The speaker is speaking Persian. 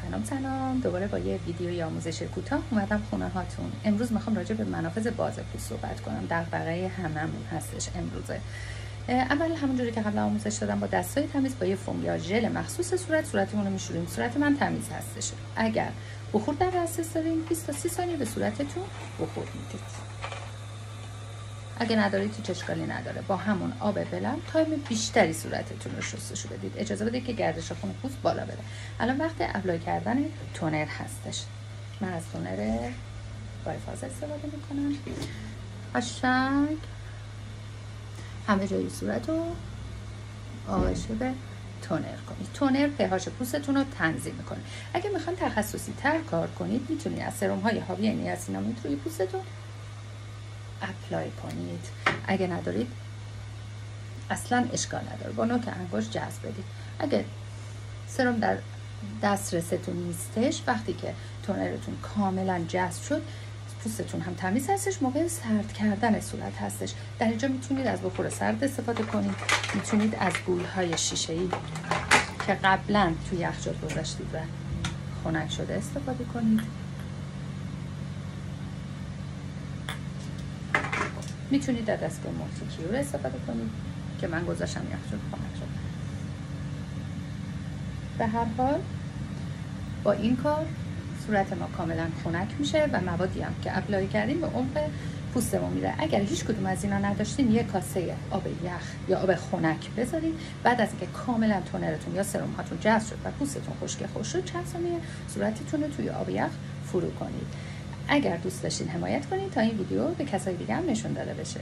سلام دوباره با یه ویدیوی آموزش کوتاه اومدم خونه هاتون. امروز میخوام راجع به منافذ باز پوست صحبت کنم. دغدغه هممون هستش امروزه. اول همونجوری که قبلا آموزش دادم با دستای تمیز با یه فوم یا ژل مخصوص صورتمون رو میشوریم. صورت من تمیز هستش. اگر بخور در دسترس دارین 20 تا 30 ثانیه به صورتتون بخور میدید. اگه ندارید هیچ اشکالی نداره، با همون آب بلند تایم بیشتری صورتتون رو شستشو بدید. اجازه بدید که گردش خون پوست بالا بره. الان وقت اپلای کردن تونر هستش. من از تونر بایفاز استفاده میکنم. قشنگ همه جای صورت رو آغشته تونر کنید. تونر pH پوستتون رو تنظیم میکنه. اگه میخواین تخصصی تر کار کنید میتونید از سرم های حاوی نیاسینامید روی پوستتون اپلای کنید. اگه ندارید اصلا اشکال نداره، با نوک انگشت جذب بدید. اگه سرم در دسترستون نیستش، وقتی که تونرتون کاملا جذب شد پوستتون هم تمیز هستش، موقع سرد کردن صورت هستش. در اینجا میتونید از بخور سرد استفاده کنید، میتونید از گولهای شیشه‌ای که قبلا توی یخچال گذاشتید و خنک شده استفاده کنید. میتونید در دستگاه مولتی کیور استفاده کنید که من گذاشتم یخچال خنک شد. به هر حال با این کار صورت ما کاملا خنک میشه و موادی هم که اپلای کردیم به عمق پوستمون میره. اگر هیچ کدوم از اینا نداشتین یک کاسه آب یخ یا آب خنک بذارید. بعد از اینکه کاملا تونرتون یا سرم هاتون جذب شد و پوستتون خشک شد، چند ثانیه صورتتون رو توی آب یخ فرو کنید. اگر دوست داشتین حمایت کنید تا این ویدیو به کسای دیگه هم نشون داده بشه.